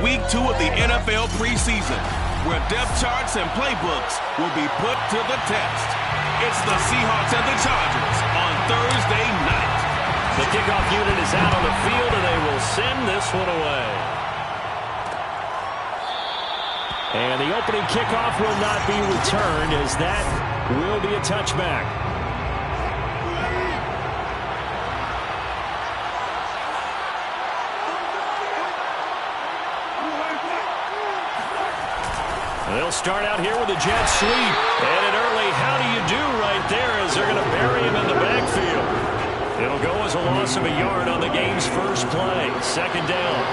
week 2 of the NFL preseason, where depth charts and playbooks will be put to the test. It's the Seahawks and the Chargers on Thursday night. The kickoff unit is out on the field, and they will send this one away. And the opening kickoff will not be returned, as that will be a touchback. They'll start out here with a jet sweep. And an early how do you do right there, as they're going to bury him in the backfield. It'll go as a loss of a yard on the game's first play. Second down.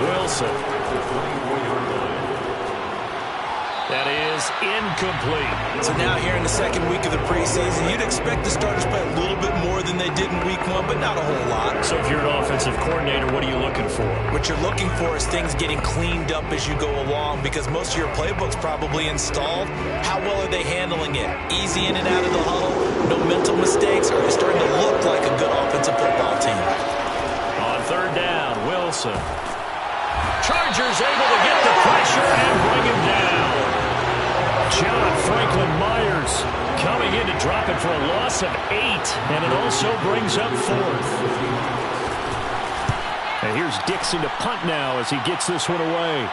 Wilson. That is incomplete. So now here in the second week of the preseason, you'd expect the starters to play a little bit more than they did in week 1, but not a whole lot. So if you're an offensive coordinator, what are you looking for? What you're looking for is things getting cleaned up as you go along, because most of your playbook's probably installed. How well are they handling it? Easy in and out of the huddle, no mental mistakes, or are they starting to look like a good offensive football team? On third down, Wilson. Chargers able to get the pressure and bring him down. John Franklin Myers coming in to drop it for a loss of 8, and it also brings up 4th. And here's Dixon to punt now as he gets this one away.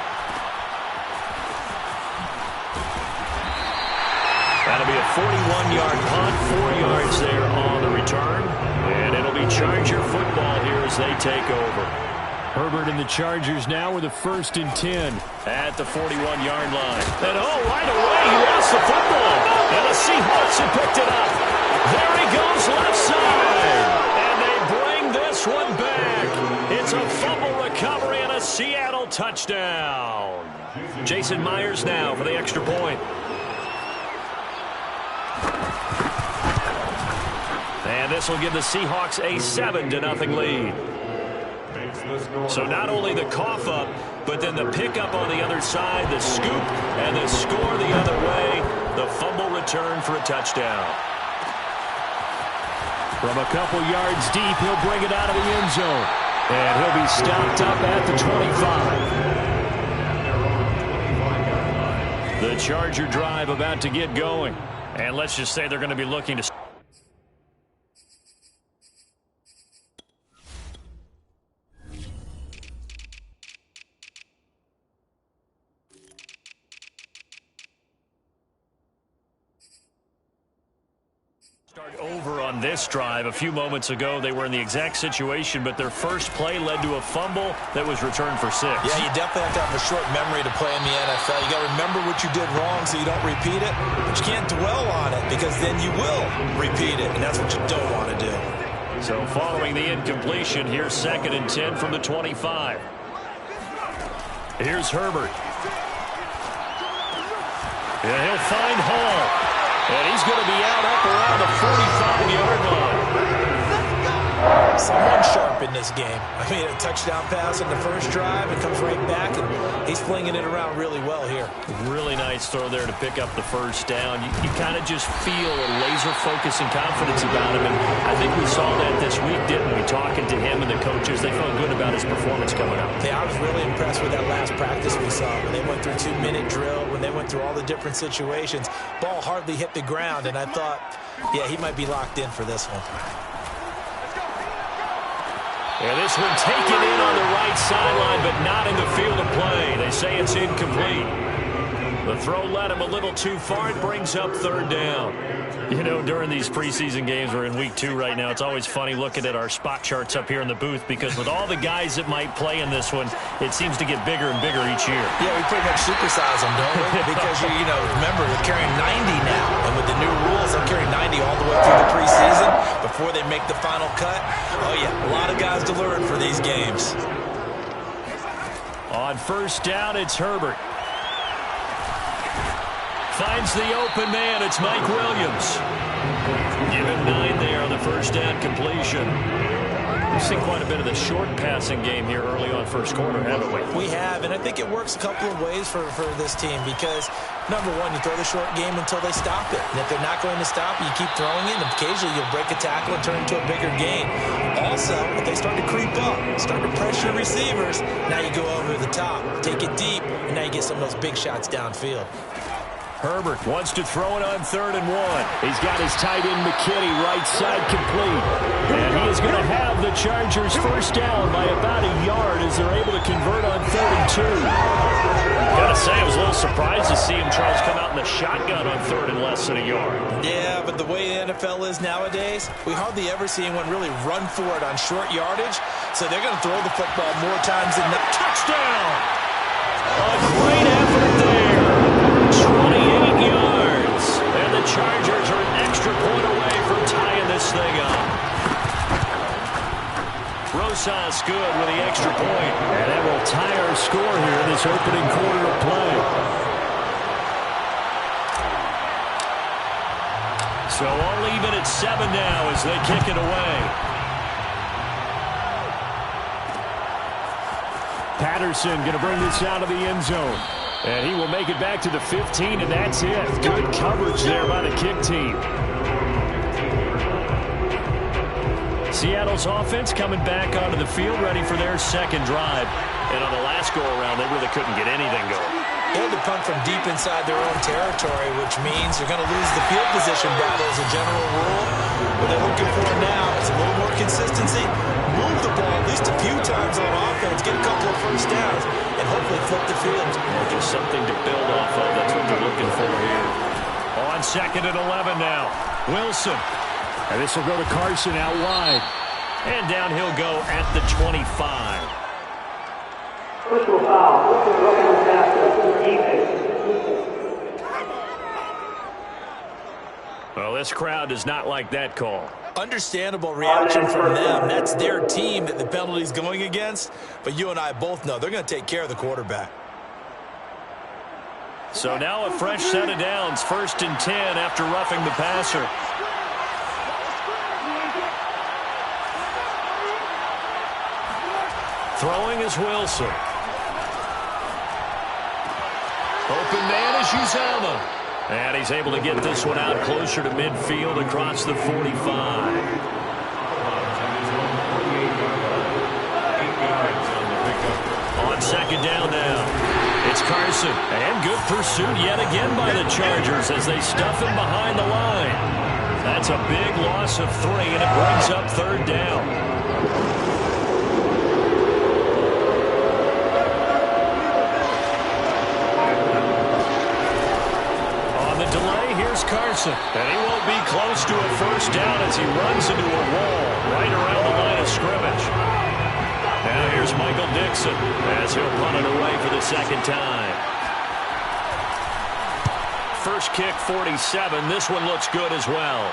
That'll be a 41-yard punt, 4 yards there on the return, and it'll be Charger football here as they take over. Herbert and the Chargers now with a 1st and 10 at the 41-yard line. And right away he lost the football. And the Seahawks have picked it up. There he goes left side. And they bring this one back. It's a fumble recovery and a Seattle touchdown. Jason Myers now for the extra point. And this will give the Seahawks a 7-0 lead. So not only the cough up, but then the pickup on the other side, the scoop, and the score the other way, the fumble return for a touchdown. From a couple yards deep, he'll bring it out of the end zone. And he'll be stopped up at the 25. The Charger drive about to get going. And let's just say they're going to be looking to... over on this drive. A few moments ago, they were in the exact situation, but their first play led to a fumble that was returned for 6. Yeah, you definitely have to have a short memory to play in the NFL. You got to remember what you did wrong so you don't repeat it, but you can't dwell on it because then you will repeat it, and that's what you don't want to do. So following the incompletion, here's 2nd and 10 from the 25. Here's Herbert. Yeah, he'll find Hall. And he's going to be out up around the 45-yard line. Someone sharp in this game. I mean, a touchdown pass on the first drive. It comes right back, and he's flinging it around really well here. Really nice throw there to pick up the first down. You kind of just feel a laser focus and confidence about him. And I think we saw that this week, didn't we? Talking to him and the coaches, they felt good about his performance coming up. Yeah, I was really impressed with that last practice we saw when they went through 2-minute drill, when they went through all the different situations. Ball hardly hit the ground, and I thought, yeah, he might be locked in for this one. And this one taken in on the right sideline, but not in the field of play. They say it's incomplete. The throw led him a little too far. It brings up 3rd down. You know, during these preseason games, we're in week 2 right now, it's always funny looking at our spot charts up here in the booth, because with all the guys that might play in this one, it seems to get bigger and bigger each year. Yeah, we pretty much supersize them, don't we? Because, you know, remember, we're carrying 90 now. And with the new rules, they're carrying 90 all the way through the preseason before they make the final cut. Oh, yeah, a lot of guys to learn for these games. On 1st down, it's Herbert. Finds the open man. It's Mike Williams. Give him 9 there on the 1st down completion. We've seen quite a bit of the short passing game here early on first quarter, haven't we? We have, and I think it works a couple of ways for this team because, number one, you throw the short game until they stop it. And if they're not going to stop it, you keep throwing it, and occasionally you'll break a tackle and turn it into a bigger gain. Also, if they start to creep up, start to pressure receivers, now you go over the top, take it deep, and now you get some of those big shots downfield. Herbert wants to throw it on 3rd and 1. He's got his tight end McKinney right side complete. And he is going to have the Chargers first down by about a yard as they're able to convert on 3rd and 2. Gotta say, I was a little surprised to see him, Charles, come out in the shotgun on 3rd and less than a yard. Yeah, but the way the NFL is nowadays, we hardly ever see anyone really run for it on short yardage. So they're going to throw the football more times than not. Touchdown! A great effort there. 28 yards. And the Chargers are an extra point away from tying this thing up. Rosas good with the extra point. And that will tie our score here in this opening quarter of play. So all even at 7 now as they kick it away. Patterson going to bring this out of the end zone. And he will make it back to the 15, and that's it. Good coverage there by the kick team. Seattle's offense coming back onto the field, ready for their second drive. And on the last go-around, they really couldn't get anything going. They had to punt from deep inside their own territory, which means you're going to lose the field position battle as a general rule. What they're looking for now is a little more consistency, move the ball at least a few times on offense, get a couple of first downs, and hopefully flip the field. Just something to build off of. That's what they're looking for here. On 2nd and 11 now. Wilson. And this will go to Carson out wide. And down he'll go at the 25. Personal foul. Well, this crowd does not like that call. Understandable reaction from them. That's their team that the penalty's going against. But you and I both know they're going to take care of the quarterback. So now a fresh set of downs. 1st and 10 after roughing the passer. Throwing is Wilson. Open man is Uzomah. And he's able to get this one out closer to midfield across the 45. On 2nd down now, it's Carson. And good pursuit yet again by the Chargers as they stuff him behind the line. That's a big loss of 3, and it brings up 3rd down. Carson. And he won't be close to a first down as he runs into a wall right around the line of scrimmage. Now here's Michael Dixon as he'll punt it away for the 2nd time. First kick 47. This one looks good as well.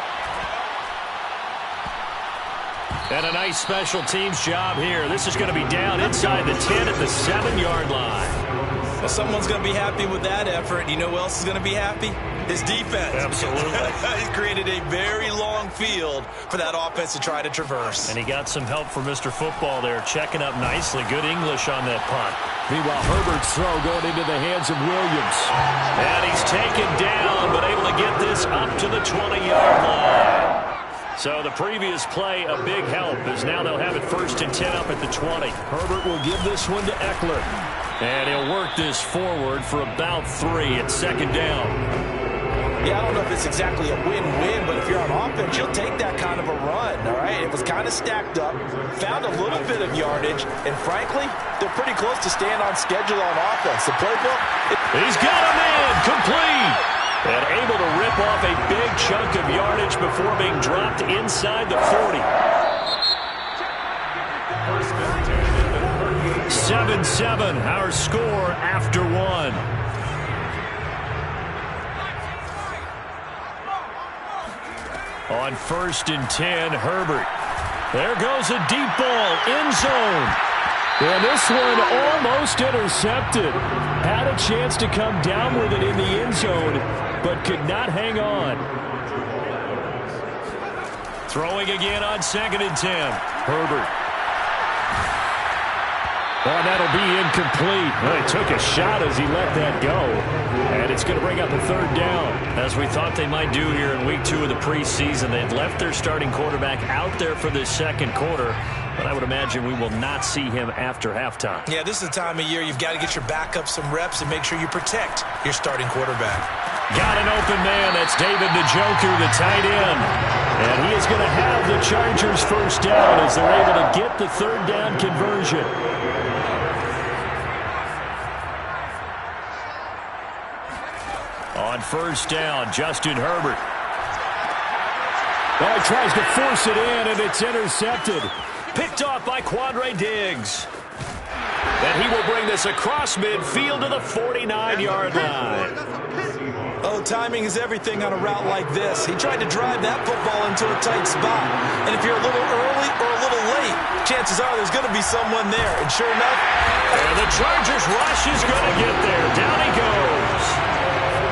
And a nice special teams job here. This is going to be down inside the 10 at the 7-yard line. Well, someone's going to be happy with that effort. You know who else is going to be happy? His defense. Absolutely. He's created a very long field for that offense to try to traverse. And he got some help from Mr. Football there, checking up nicely. Good English on that punt. Meanwhile, Herbert's throw going into the hands of Williams. And he's taken down, but able to get this up to the 20-yard line. So the previous play, a big help, as now they'll have it 1st and 10 up at the 20. Herbert will give this one to Eckler. And he'll work this forward for about 3 at 2nd down. Yeah, I don't know if it's exactly a win-win, but if you're on offense, you'll take that kind of a run, all right? It was kind of stacked up, found a little bit of yardage, and frankly, they're pretty close to staying on schedule on offense. The playbook... He's got a man, complete! And able to rip off a big chunk of yardage before being dropped inside the 40. 7-7, our score after 1. On 1st and 10, Herbert. There goes a deep ball, end zone. And this one almost intercepted. Had a chance to come down with it in the end zone, but could not hang on. Throwing again on 2nd and 10. Herbert Oh, and that'll be incomplete. Well, he took a shot as he let that go. And it's going to bring up a third down. As we thought they might do here in week 2 of the preseason, they've left their starting quarterback out there for this second quarter. But I would imagine we will not see him after halftime. Yeah, this is the time of year you've got to get your backup some reps and make sure you protect your starting quarterback. Got an open man. That's David Njoku, the tight end. And he is going to have the Chargers first down as they're able to get the third down conversion. On first down, Justin Herbert. Well, he tries to force it in, and it's intercepted. Picked off by Quandre Diggs. And he will bring this across midfield to the 49-yard line. Oh, timing is everything on a route like this. He tried to drive that football into a tight spot. And if you're a little early or a little late, chances are there's going to be someone there. And sure enough, and the Chargers rush is going to get there. Down he goes.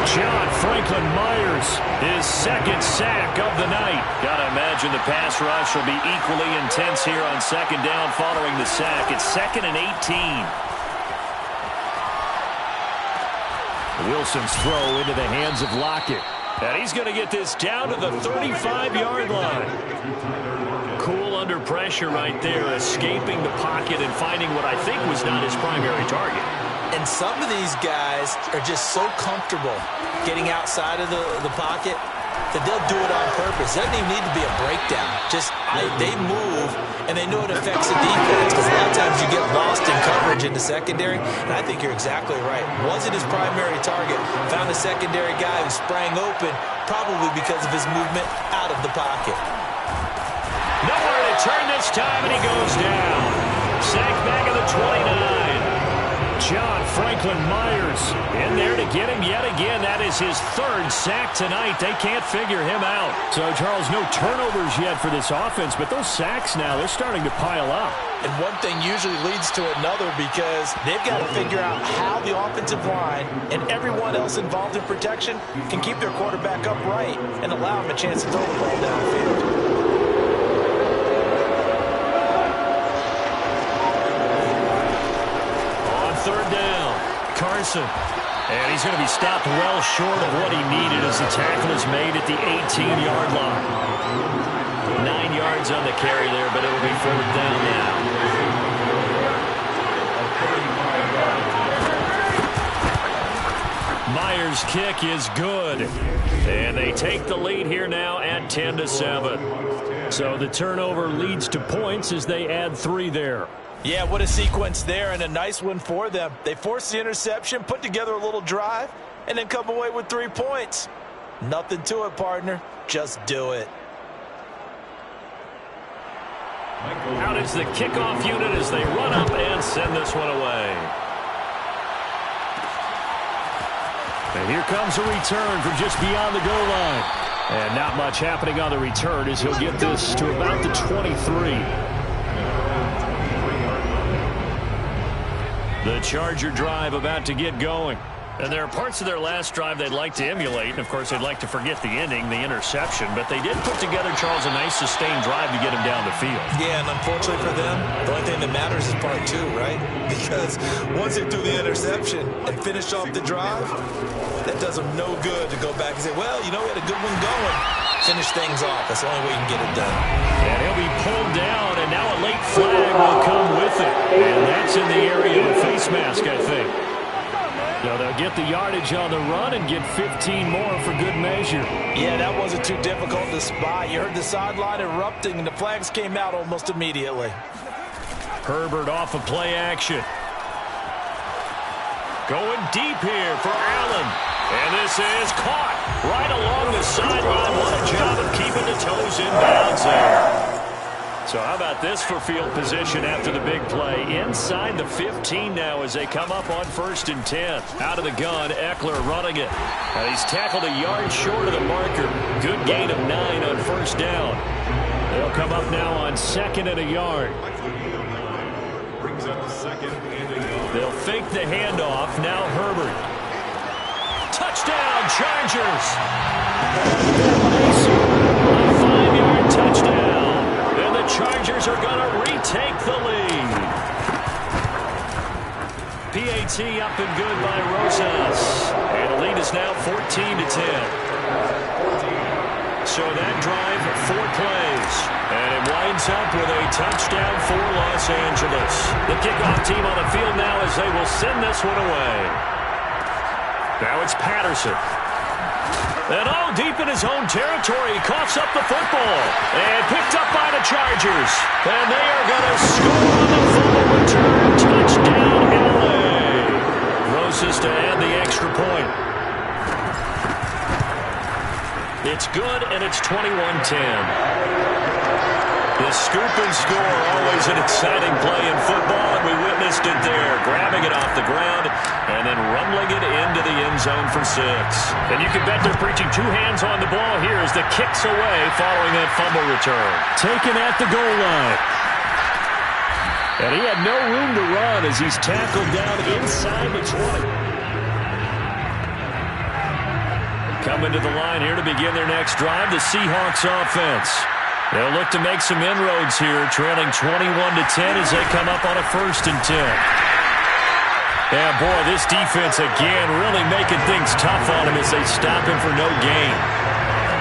John Franklin Myers, his second sack of the night. Gotta imagine the pass rush will be equally intense here on second down following the sack. It's 2nd and 18. Wilson's throw into the hands of Lockett. And he's going to get this down to the 35-yard line. Cool under pressure right there, escaping the pocket and finding what I think was not his primary target. and some of these guys are just so comfortable getting outside of the pocket that they'll do it on purpose. It doesn't even need to be a breakdown. They move, and they know it affects the defense, because a lot of times you get lost in coverage in the secondary, and I think you're exactly right. Wasn't his primary target. Found a secondary guy who sprang open, probably because of his movement out of the pocket. Nowhere to turn this time, and he goes down. Sacked back at the 29. John Franklin Myers in there to get him yet again. That is his third sack tonight. They can't figure him out. So, Charles, no turnovers yet for this offense, but those sacks now, they're starting to pile up. And one thing usually leads to another, because they've got to figure out how the offensive line and everyone else involved in protection can keep their quarterback upright and allow him a chance to throw the ball downfield. Third down, Carson. And he's going to be stopped well short of what he needed as the tackle is made at the 18-yard line. 9 yards on the carry there, but it'll be fourth down now. Myers' kick is good. And they take the lead here now at 10-7. So the turnover leads to points as they add 3 there. Yeah, what a sequence there, and a nice one for them. They forced the interception, put together a little drive, and then come away with 3 points. Nothing to it, partner. Just do it. Out is the kickoff unit as they run up and send this one away. And here comes a return from just beyond the goal line. And not much happening on the return as he'll get this to about the 23. The Charger drive about to get going. And there are parts of their last drive they'd like to emulate. And, of course, they'd like to forget the ending, the interception. But they did put together, Charles, a nice sustained drive to get him down the field. Yeah, and unfortunately for them, the only thing that matters is part 2, right? Because once they threw the interception and finished off the drive, that does them no good to go back and say, well, you know, we had a good one going. Finish things off. That's the only way you can get it done. And he'll be pulled down, and now a late flag will come with it. And that's in the area of the face mask, I think. So they'll get the yardage on the run and get 15 more for good measure. Yeah, that wasn't too difficult to spot. You heard the sideline erupting, and the flags came out almost immediately. Herbert off of play action. Going deep here for Allen. And this is caught right along the sideline. What a job of keeping the toes in bounds there. So how about this for field position after the big play? Inside the 15 now as they come up on 1st and 10. Out of the gun, Eckler running it. Now he's tackled a yard short of the marker. Good gain of 9 on 1st down. They'll come up now on 2nd and a yard. They'll fake the handoff. Now Herbert. Touchdown, Chargers! A 5-yard touchdown. And the Chargers are going to retake the lead. PAT up and good by Rosas. And the lead is now 14-10. So that drive, 4 plays. And it winds up with a touchdown for Los Angeles. The kickoff team on the field now as they will send this one away. Now it's Patterson. And deep in his own territory, he coughs up the football. And picked up by the Chargers. And they are going to score on the fumble return. Touchdown, L.A. Rosas to add the extra point. It's good, and it's 21-10. The scoop and score, always an exciting play in football, and we witnessed it there, grabbing it off the ground and then rumbling it into the end zone for 6. And you can bet they're preaching 2 hands on the ball here as the kick's away following that fumble return. Taken at the goal line. And he had no room to run as he's tackled down inside the 20. Coming to the line here to begin their next drive, the Seahawks offense. They'll look to make some inroads here, trailing 21-10 as they come up on a 1st and 10. Yeah, boy, this defense again really making things tough on him as they stop him for no gain.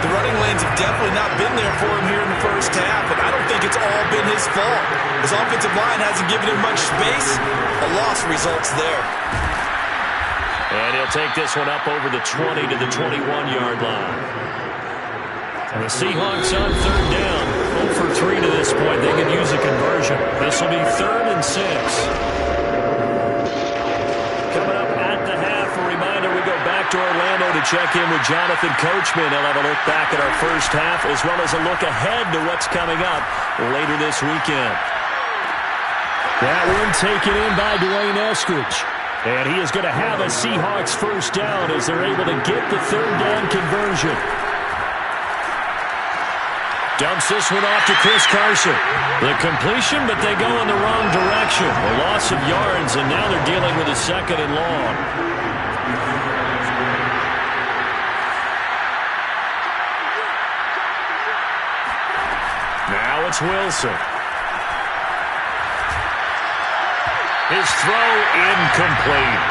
The running lanes have definitely not been there for him here in the first half, and I don't think it's all been his fault. His offensive line hasn't given him much space. A loss results there. And he'll take this one up over the 20 to the 21-yard line. And the Seahawks on 3rd down. 0 for 3 to this point. They could use a conversion. This will be 3rd and 6. Coming up at the half, a reminder, we go back to Orlando to check in with Jonathan Coachman. He'll have a look back at our first half as well as a look ahead to what's coming up later this weekend. That one taken in by Dwayne Eskridge. And he is going to have a Seahawks 1st down as they're able to get the 3rd down conversion. Dumps this one off to Chris Carson. The completion, but they go in the wrong direction. A loss of yards, and now they're dealing with a 2nd and long. Now it's Wilson. His throw incomplete.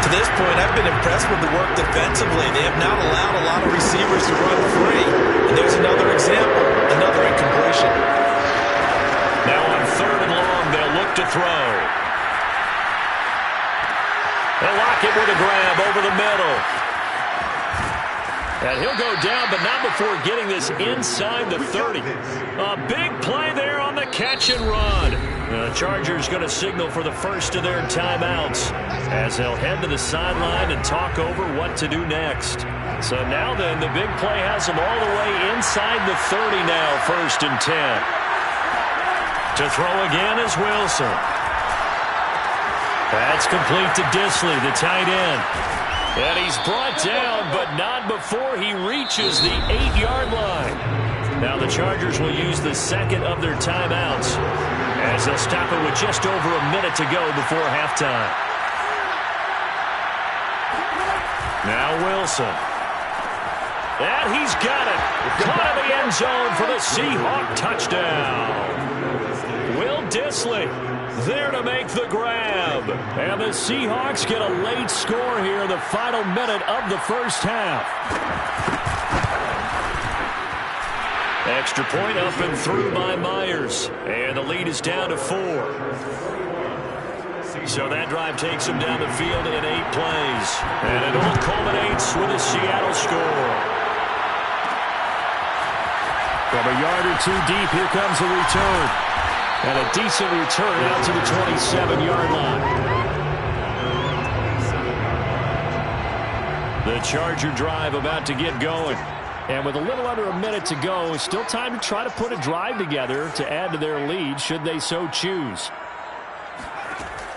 To this point, I've been impressed with the work defensively. They have not allowed a lot of receivers to run free. And there's another example, another incompletion. Now on 3rd and long, they'll look to throw. They'll lock it with a grab over the middle. And he'll go down, but not before getting this inside the 30. A big play there on the catch and run. The Chargers going to signal for the first of their timeouts as they'll head to the sideline and talk over what to do next. So now then, the big play has them all the way inside the 30 now, 1st and 10. To throw again is Wilson. That's complete to Disley, the tight end. And he's brought down, but not before he reaches the 8-yard line. Now the Chargers will use the 2nd of their timeouts as they'll stop it with just over a minute to go before halftime. Now Wilson. And he's got it. Caught in the end zone for the Seahawk touchdown. Will Disley there to make the grab. And the Seahawks get a late score here in the final minute of the first half. Extra point up and through by Myers. And the lead is down to 4. So that drive takes him down the field in 8 plays. And it all culminates with a Seattle score. From a yard or 2 deep, here comes the return. And a decent return out to the 27-yard line. The Charger drive about to get going. And with a little under a minute to go, still time to try to put a drive together to add to their lead should they so choose.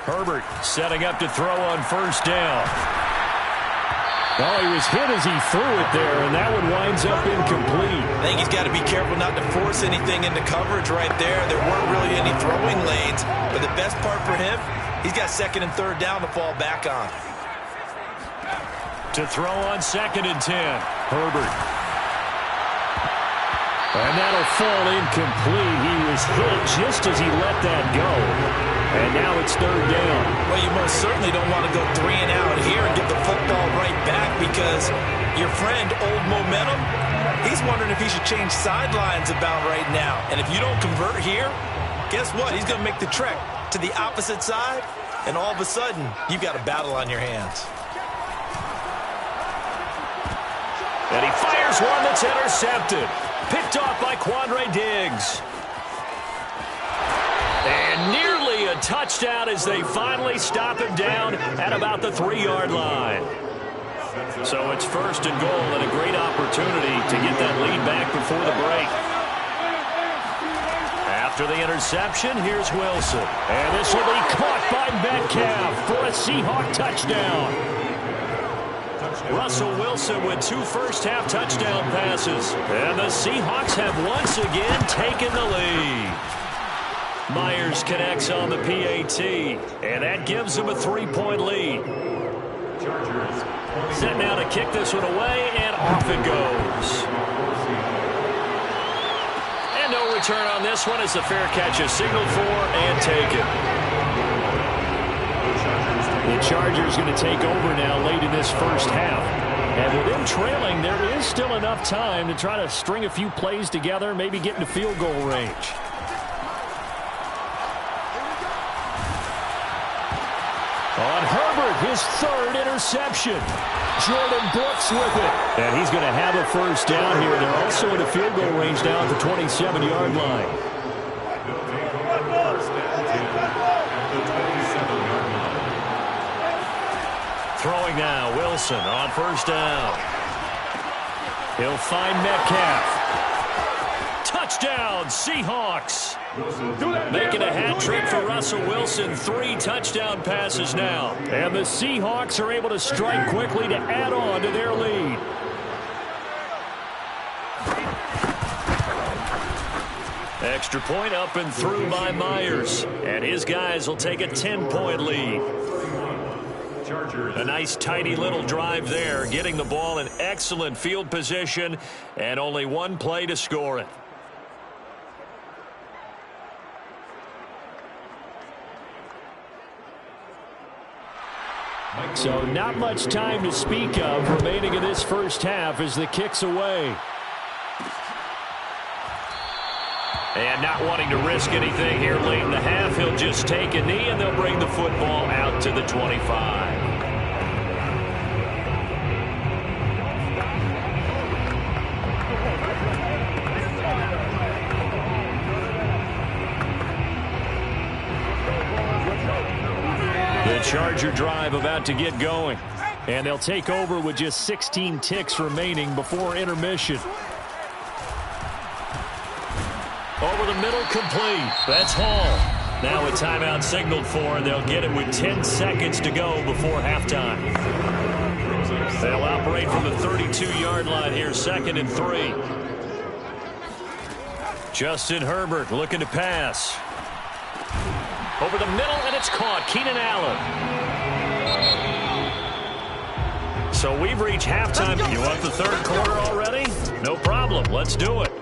Herbert setting up to throw on 1st down. Oh, he was hit as he threw it there, and that one winds up incomplete. I think he's got to be careful not to force anything into coverage right there. There weren't really any throwing lanes, but the best part for him, he's got 2nd and 3rd down to fall back on. To throw on 2nd and 10, Herbert. And that'll fall incomplete. He was hit just as he let that go. And now it's third down. Well, you most certainly don't want to go 3 and out here and give the football right back because your friend, Old Momentum, he's wondering if he should change sidelines about right now. And if you don't convert here, guess what? He's going to make the trek to the opposite side, and all of a sudden, you've got a battle on your hands. And he fires one that's intercepted. Picked off by Quandre Diggs. And nearly a touchdown as they finally stop him down at about the 3-yard line. So it's first and goal and a great opportunity to get that lead back before the break. After the interception, here's Wilson. And this will be caught by Metcalf for a Seahawk touchdown. Russell Wilson with 2 first-half touchdown passes. And the Seahawks have once again taken the lead. Myers connects on the PAT, and that gives him a 3-point lead. Set now to kick this one away, and off it goes. And no return on this one as the fair catch is signaled for and taken. The Chargers going to take over now late in this first half. And with them trailing, there is still enough time to try to string a few plays together, maybe get into field goal range. On Herbert, his 3rd interception. Jordan Brooks with it. And he's going to have a first down here. They're also in a field goal range now at the 27-yard line. Throwing now, Wilson on first down. He'll find Metcalf. Touchdown, Seahawks. Making a hat trick for Russell Wilson. 3 touchdown passes now. And the Seahawks are able to strike quickly to add on to their lead. Extra point up and through by Myers. And his guys will take a 10-point lead. A nice, tidy little drive there, getting the ball in excellent field position, and only 1 play to score it. So not much time to speak of remaining in this first half as the kick's away. And not wanting to risk anything here late in the half, he'll just take a knee and they'll bring the football out to the 25. The Charger drive about to get going. And they'll take over with just 16 ticks remaining before intermission. Over the middle, complete. That's Hall. Now a timeout signaled for, and they'll get it with 10 seconds to go before halftime. They'll operate from the 32-yard line here, 2nd and 3. Justin Herbert looking to pass. Over the middle, and it's caught. Keenan Allen. So we've reached halftime. You want the 3rd quarter already? No problem. Let's do it.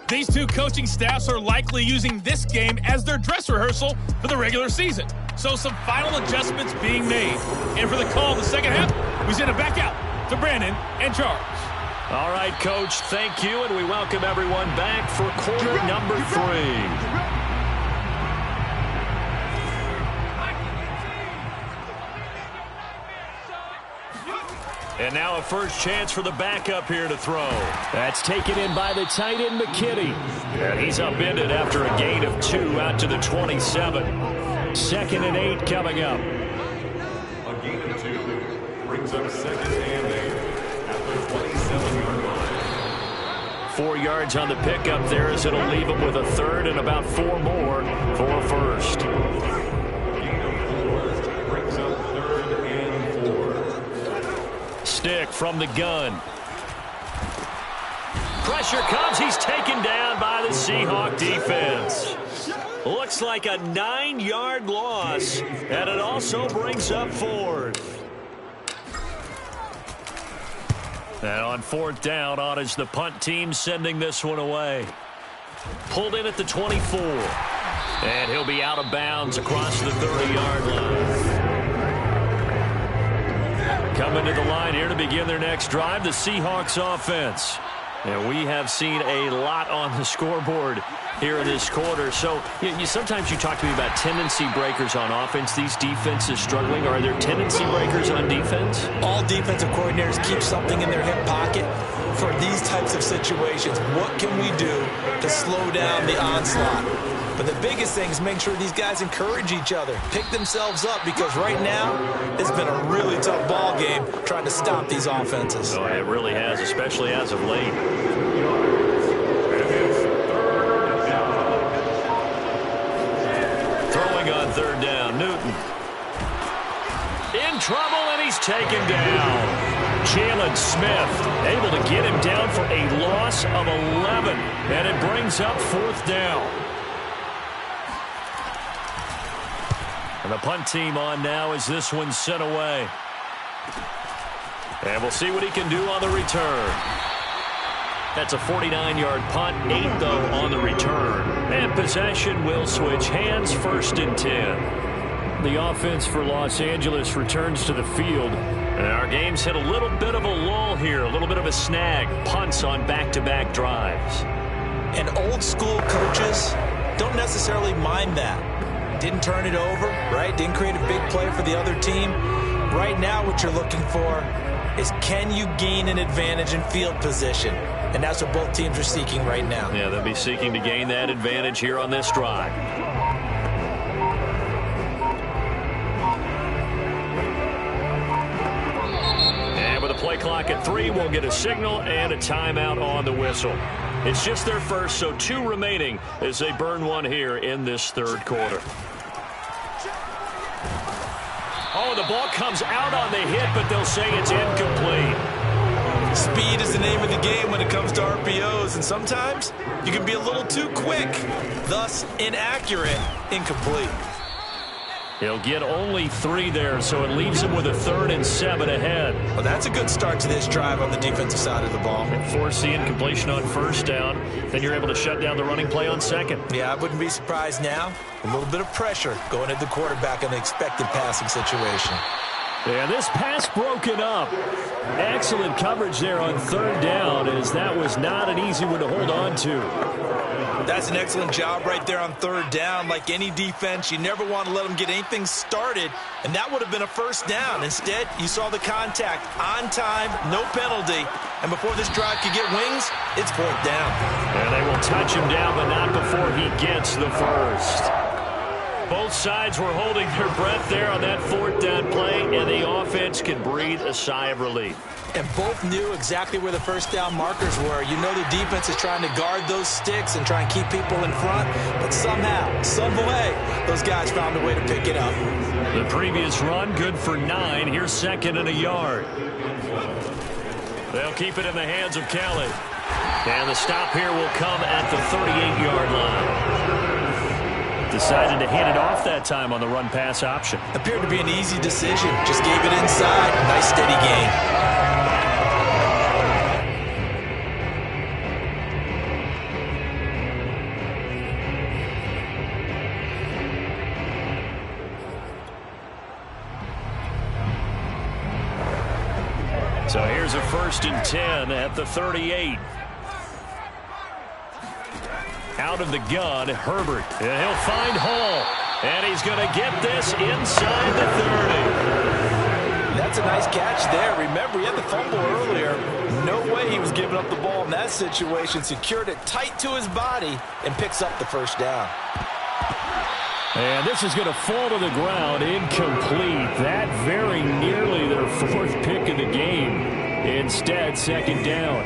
These 2 coaching staffs are likely using this game as their dress rehearsal for the regular season. So some final adjustments being made. And for the call of the second half, we send it back out to Brandon and Charles. All right, Coach, thank you, and we welcome everyone back for quarter number 3. And now a first chance for the backup here to throw. That's taken in by the tight end, McKinney. And he's upended after a gain of 2 out to the 27. 2nd and 8 coming up. A gain of 2 brings up 2nd and 8 at the 27-yard line. 4 yards on the pickup there as it'll leave him with a 3rd and about 4 more for a first. Stick from the gun. Pressure comes. He's taken down by the Seahawk defense. Looks like a 9-yard loss, and it also brings up 4th. And on 4th down, on is the punt team sending this one away. Pulled in at the 24. And he'll be out of bounds across the 30-yard line. Coming to the line here to begin their next drive, the Seahawks offense. And we have seen a lot on the scoreboard here in this quarter. So sometimes you talk to me about tendency breakers on offense. These defenses struggling. Are there tendency breakers on defense? All defensive coordinators keep something in their hip pocket for these types of situations. What can we do to slow down the onslaught? But the biggest thing is make sure these guys encourage each other, pick themselves up, because right now it's been a really tough ball game trying to stop these offenses. Oh, it really has, especially as of late. Throwing on third down, Newton. In trouble, and he's taken down. Jalen Smith able to get him down for a loss of 11, and it brings up fourth down. And the punt team on now as this one's sent away. And we'll see what he can do on the return. That's a 49-yard punt, 8 though on the return. And possession will switch hands, 1st and 10. The offense for Los Angeles returns to the field. And our game's hit a little bit of a lull here, a little bit of a snag. Punts on back-to-back drives. And old school coaches don't necessarily mind that. Didn't turn it over, right? Didn't create a big play for the other team. Right now what you're looking for is, can you gain an advantage in field position? And that's what both teams are seeking right now. Yeah, they'll be seeking to gain that advantage here on this drive. And with a play clock at 3, we'll get a signal and a timeout on the whistle. It's just their first, so 2 remaining as they burn one here in this third quarter. Oh, the ball comes out on the hit, but they'll say it's incomplete. Speed is the name of the game when it comes to RPOs, and sometimes you can be a little too quick, thus inaccurate, incomplete. He'll get only 3 there, so it leaves him with a 3rd and 7 ahead. Well, that's a good start to this drive on the defensive side of the ball. Force the incompletion on 1st down, then you're able to shut down the running play on 2nd. Yeah, I wouldn't be surprised now. A little bit of pressure going at the quarterback in the expected passing situation. Yeah, this pass broken up. Excellent coverage there on 3rd down, as that was not an easy one to hold on to. That's an excellent job right there on 3rd down. Like any defense, you never want to let them get anything started, and that would have been a 1st down. Instead, you saw the contact on time, no penalty, and before this drive could get wings, it's 4th down. And they will touch him down, but not before he gets the 1st. Both sides were holding their breath there on that 4th down play, and the offense can breathe a sigh of relief. And both knew exactly where the 1st down markers were. You know the defense is trying to guard those sticks and try and keep people in front, but somehow, some way, those guys found a way to pick it up. The previous run, good for 9. Here's 2nd and a yard. They'll keep it in the hands of Kelly. And the stop here will come at the 38-yard line. Decided to hand it off that time on the run-pass option. Appeared to be an easy decision. Just gave it inside. Nice steady gain. So here's a 1st and 10 at the 38. Out of the gun, Herbert. And he'll find Hall. And he's going to get this inside the 30. That's a nice catch there. Remember, he had the fumble earlier. No way he was giving up the ball in that situation. Secured it tight to his body and picks up the 1st down. And this is going to fall to the ground, incomplete. That very nearly their 4th pick of the game. Instead, 2nd down.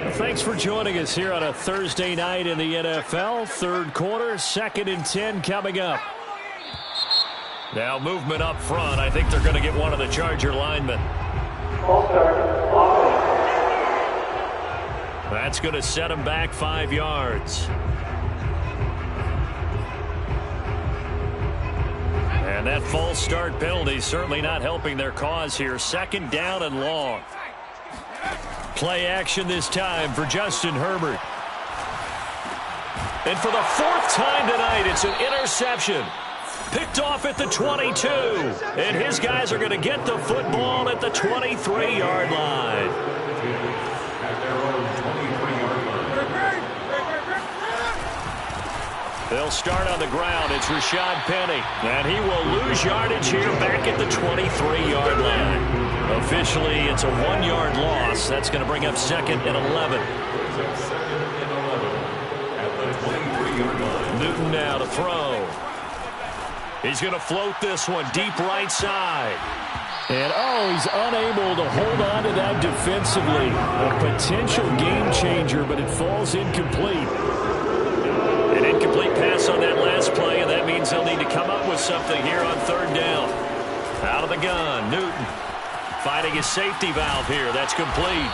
Well, thanks for joining us here on a Thursday night in the NFL. 3rd quarter, 2nd and 10 coming up. Now movement up front. I think they're going to get one of the Charger linemen. That's going to set him back 5 yards. And that false start penalty certainly not helping their cause here. 2nd down and long. Play action this time for Justin Herbert. And for the fourth time tonight, it's an interception. Picked off at the 22. And his guys are going to get the football at the 23-yard line. At their own 23-yard line. They'll start on the ground. It's Rashad Penny. And he will lose yardage here back at the 23-yard line. Officially, it's a 1-yard loss. That's going to bring up 2nd and 11. Newton now to throw. He's going to float this one deep right side. And, he's unable to hold on to that defensively. A potential game changer, but it falls incomplete. An incomplete pass on that last play, and that means they'll need to come up with something here on 3rd down. Out of the gun, Newton finding his safety valve here. That's complete.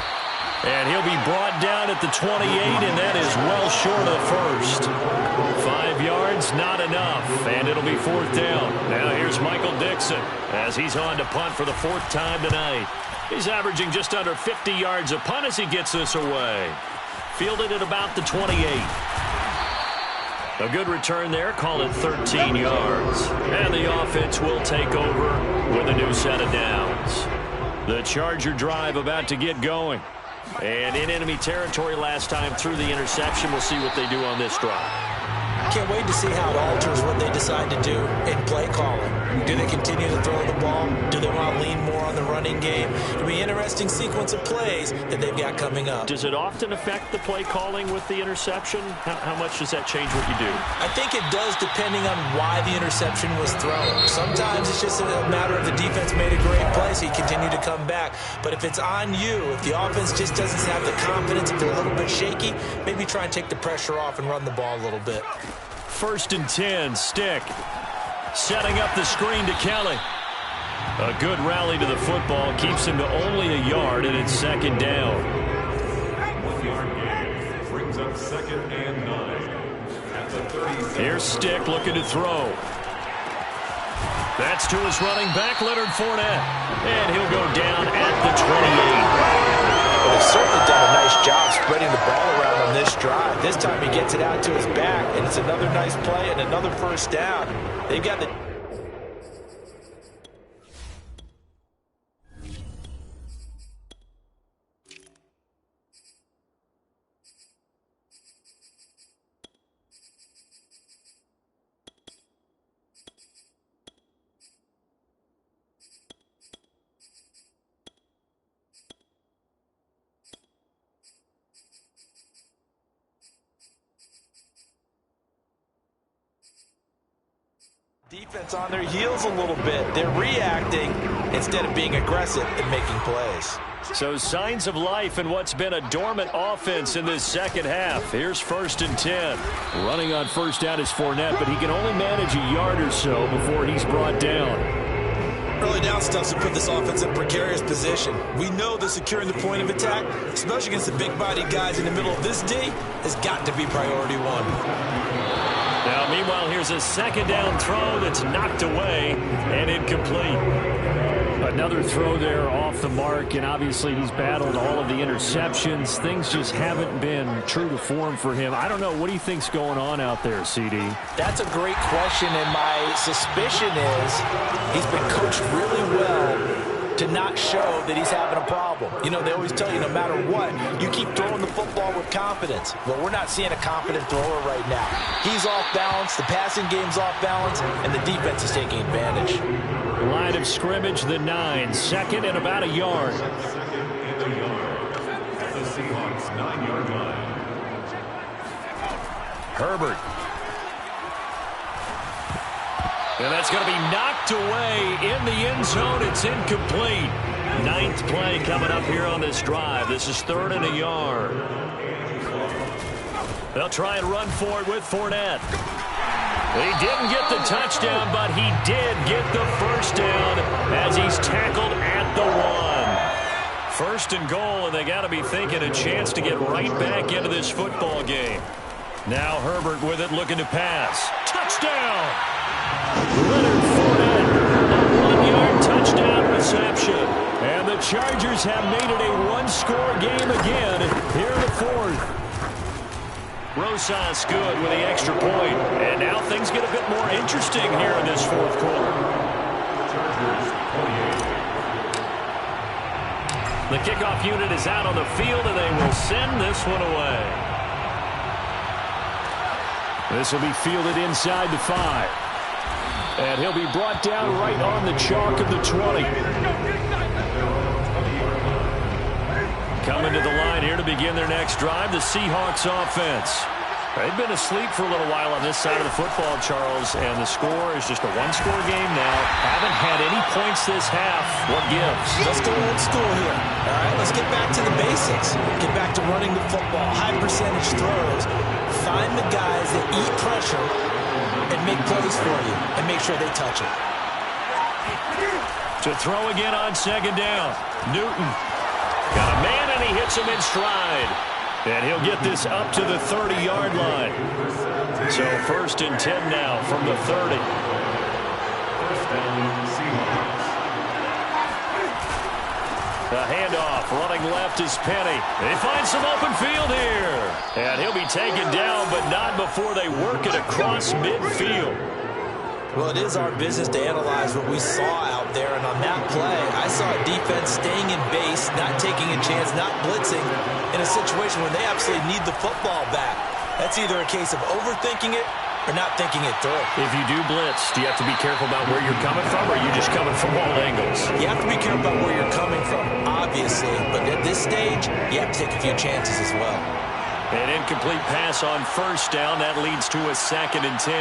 And he'll be brought down at the 28, and that is well short of first. 5 yards, not enough, and it'll be 4th down. Now here's Michael Dixon as he's on to punt for the 4th time tonight. He's averaging just under 50 yards a punt as he gets this away. Fielded at about the 28. A good return there, call it 13 yards. And the offense will take over with a new set of downs. The Charger drive about to get going. And in enemy territory last time through the interception. We'll see what they do on this drive. Can't wait to see how it alters what they decide to do in play calling. Do they continue to throw the ball? Do they want to lean more on the running game? It'll be an interesting sequence of plays that they've got coming up. Does it often affect the play calling with the interception? How much does that change what you do? I think it does, depending on why the interception was thrown. Sometimes it's just a matter of the defense made a great play, so you continue to come back. But if it's on you, if the offense just doesn't have the confidence, if they're a little bit shaky, maybe try and take the pressure off and run the ball a little bit. 1st and 10, Stick. Setting up the screen to Kelly. A good rally to the football keeps him to only a yard, and it's 2nd down. 1-yard gain brings up 2nd and 9. At the 37. Here's Stick looking to throw. That's to his running back, Leonard Fournette. And he'll go down at the 28. Well, they've certainly done a nice job spreading the ball around on this drive. This time he gets it out to his back, and it's another nice play and another 1st down. They've got the... defense on their heels a little bit. They're reacting instead of being aggressive and making plays. So signs of life in what's been a dormant offense in this 2nd half. Here's 1st and 10. Running on 1st down is Fournette, but he can only manage a yard or so before he's brought down. Early down stuff to put this offense in a precarious position. We know that securing the point of attack, especially against the big-bodied guys in the middle of this D, has got to be priority 1. Now, meanwhile, here's a 2nd down throw that's knocked away and incomplete. Another throw there off the mark, and obviously he's battled all of the interceptions. Things just haven't been true to form for him. I don't know. What do you think's going on out there, CD? That's a great question, and my suspicion is he's been coached really well to not show that he's having a problem. You know, they always tell you no matter what, you keep throwing the football with confidence. Well, we're not seeing a confident thrower right now. He's off balance, the passing game's off balance, and the defense is taking advantage. Line of scrimmage, the 9. 2nd and about a yard. 2nd and a yard. At the Seahawks 9-yard line. Herbert. And that's going to be knocked away in the end zone. It's incomplete. 9th play coming up here on this drive. This is 3rd and a yard. They'll try and run for it with Fournette. He didn't get the touchdown, but he did get the 1st down as he's tackled at the 1. 1st and goal, and they got to be thinking a chance to get right back into this football game. Now Herbert with it, looking to pass. Touchdown! Leonard Fournette, a 1-yard touchdown reception. And the Chargers have made it a 1-score game again here in the 4th. Rosas good with the extra point. And now things get a bit more interesting here in this fourth quarter. The kickoff unit is out on the field, and they will send this one away. This will be fielded inside the 5. And he'll be brought down right on the chalk of the 20. Coming to the line here to begin their next drive, the Seahawks offense. They've been asleep for a little while on this side of the football, Charles, and the score is just a one-score game now. Haven't had any points this half. What gives? Let's go old school here. All right, let's get back to the basics. Get back to running the football, high-percentage throws. Find the guys that eat pressure and make plays for you and make sure they touch it. To throw again on second down. Newton. Got a man, and he hits him in stride. And he'll get this up to the 30-yard line. So 1st and 10 now from the 30. The handoff, running left is Penny. They find some open field here. And he'll be taken down, but not before they work it across midfield. Well, it is our business to analyze what we saw out there, and on that play, I saw a defense staying in base, not taking a chance, not blitzing, in a situation where they absolutely need the football back. That's either a case of overthinking it or not thinking it through. If you do blitz, do you have to be careful about where you're coming from, or are you just coming from all angles? You have to be careful about where you're coming from, obviously, but at this stage, you have to take a few chances as well. An incomplete pass on 1st down. That leads to a 2nd and 10.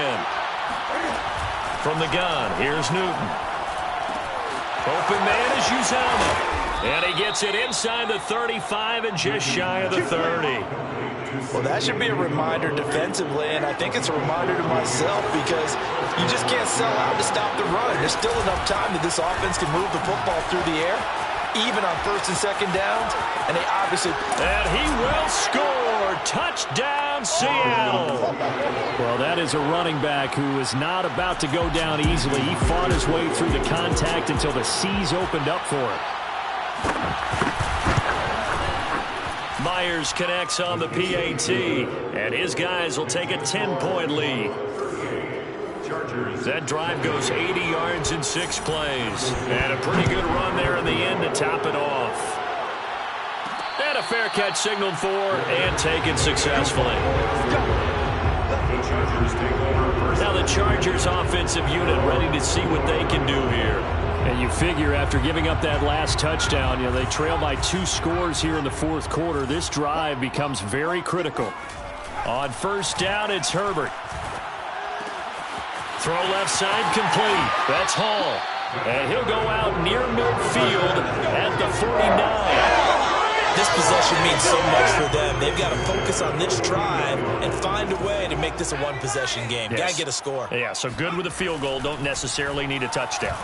From the gun, here's Newton. Open man is Uzomah. And he gets it inside the 35 and just shy of the 30. Well, that should be a reminder defensively, and I think it's a reminder to myself because you just can't sell out to stop the run. There's still enough time that this offense can move the football through the air, even on 1st and 2nd downs, and they obviously... And he will score! Touchdown, Seattle! Well, that is a running back who is not about to go down easily. He fought his way through the contact until the seas opened up for him. Myers connects on the PAT, and his guys will take a 10-point lead. That drive goes 80 yards in 6 plays. And a pretty good run there in the end to top it off. And a fair catch signaled for and taken successfully. Now the Chargers offensive unit ready to see what they can do here. And you figure after giving up that last touchdown, they trail by 2 scores here in the fourth quarter. This drive becomes very critical. On 1st down, it's Herbert. Throw left side complete. That's Hall. And he'll go out near midfield at the 49. This possession means so much for them. They've got to focus on this drive and find a way to make this a one-possession game. Yes. Got to get a score. Yeah, so good with a field goal. Don't necessarily need a touchdown.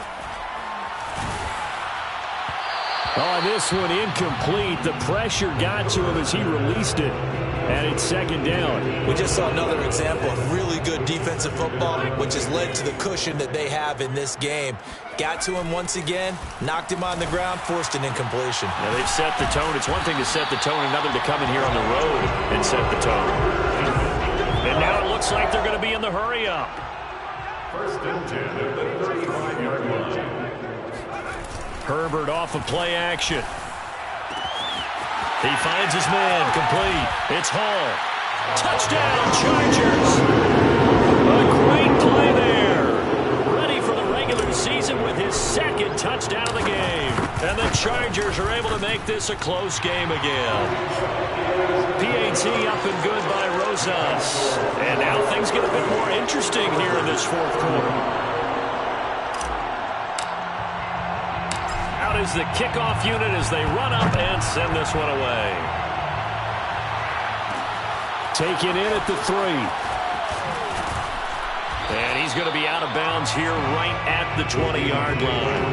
Oh, this one incomplete. The pressure got to him as he released it. And it's 2nd down. We just saw another example of really good defensive football, which has led to the cushion that they have in this game. Got to him once again, knocked him on the ground, forced an incompletion. Now they've set the tone. It's one thing to set the tone, another to come in here on the road and set the tone. And now it looks like they're going to be in the hurry-up. 1st and 10 at the 35-yard line. Herbert off of play action. He finds his man, complete. It's Hall. Touchdown, Chargers. A great play there. Ready for the regular season with his 2nd touchdown of the game. And the Chargers are able to make this a close game again. PAT up and good by Rosas. And now things get a bit more interesting here in this fourth quarter. Is the kickoff unit as they run up and send this one away. Taken in at the 3. And he's going to be out of bounds here right at the 20-yard line.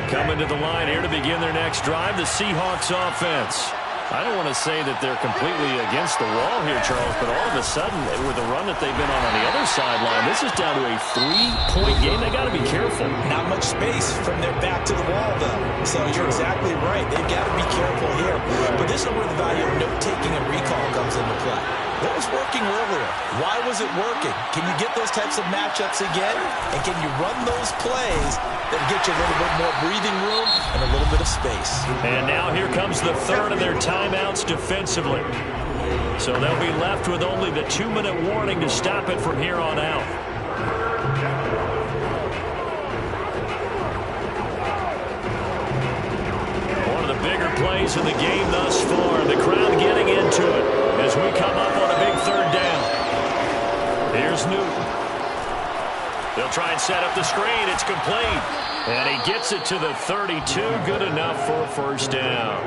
Coming to the line here to begin their next drive, the Seahawks offense. I don't want to say that they're completely against the wall here, Charles, but all of a sudden, with the run that they've been on the other sideline, this is down to a 3-point game. They got to be careful. Not much space from their back to the wall, though. So you're exactly right. They've got to be careful here. But this is where the value of note-taking and recall comes into play. What was working earlier? Why was it working? Can you get those types of matchups again? And can you run those plays that get you a little bit more breathing room and a little bit of space? And now here comes the third of their timeouts defensively. So they'll be left with only the 2-minute warning to stop it from here on out. One of the bigger plays in the game thus far. The crowd getting into it as we come up on a big third down. Here's Newton. They'll try and set up the screen. It's complete. And he gets it to the 32. Good enough for a first down.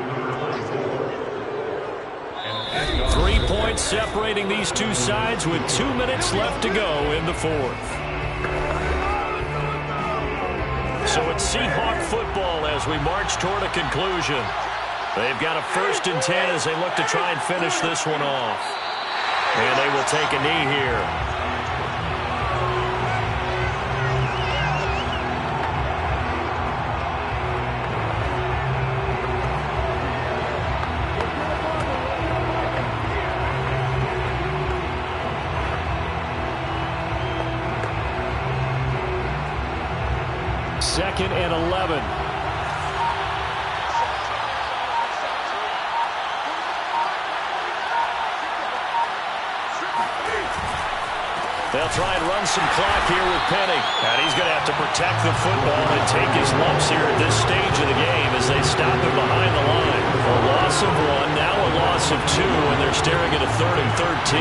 3 points separating these two sides with 2 minutes left to go in the fourth. So it's Seahawk football as we march toward a conclusion. They've got a 1st and 10 as they look to try and finish this one off. And they will take a knee here. Second and 11. They'll try and run some clock here with Penny. And he's going to have to protect the football and take his lumps here at this stage of the game as they stop him behind the line. A loss of 1, now a loss of 2, and they're staring at a 3rd and 13.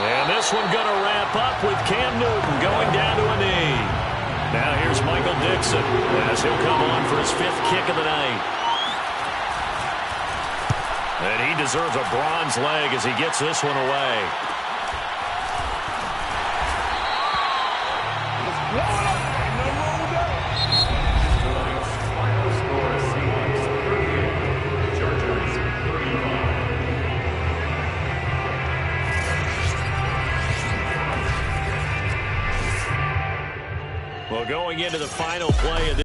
And this one going to wrap up with Cam Newton going down to a knee. Now here's Michael Dixon as he'll come on for his 5th kick of the night. And he deserves a bronze leg as he gets this one away. Well, going into the final play of this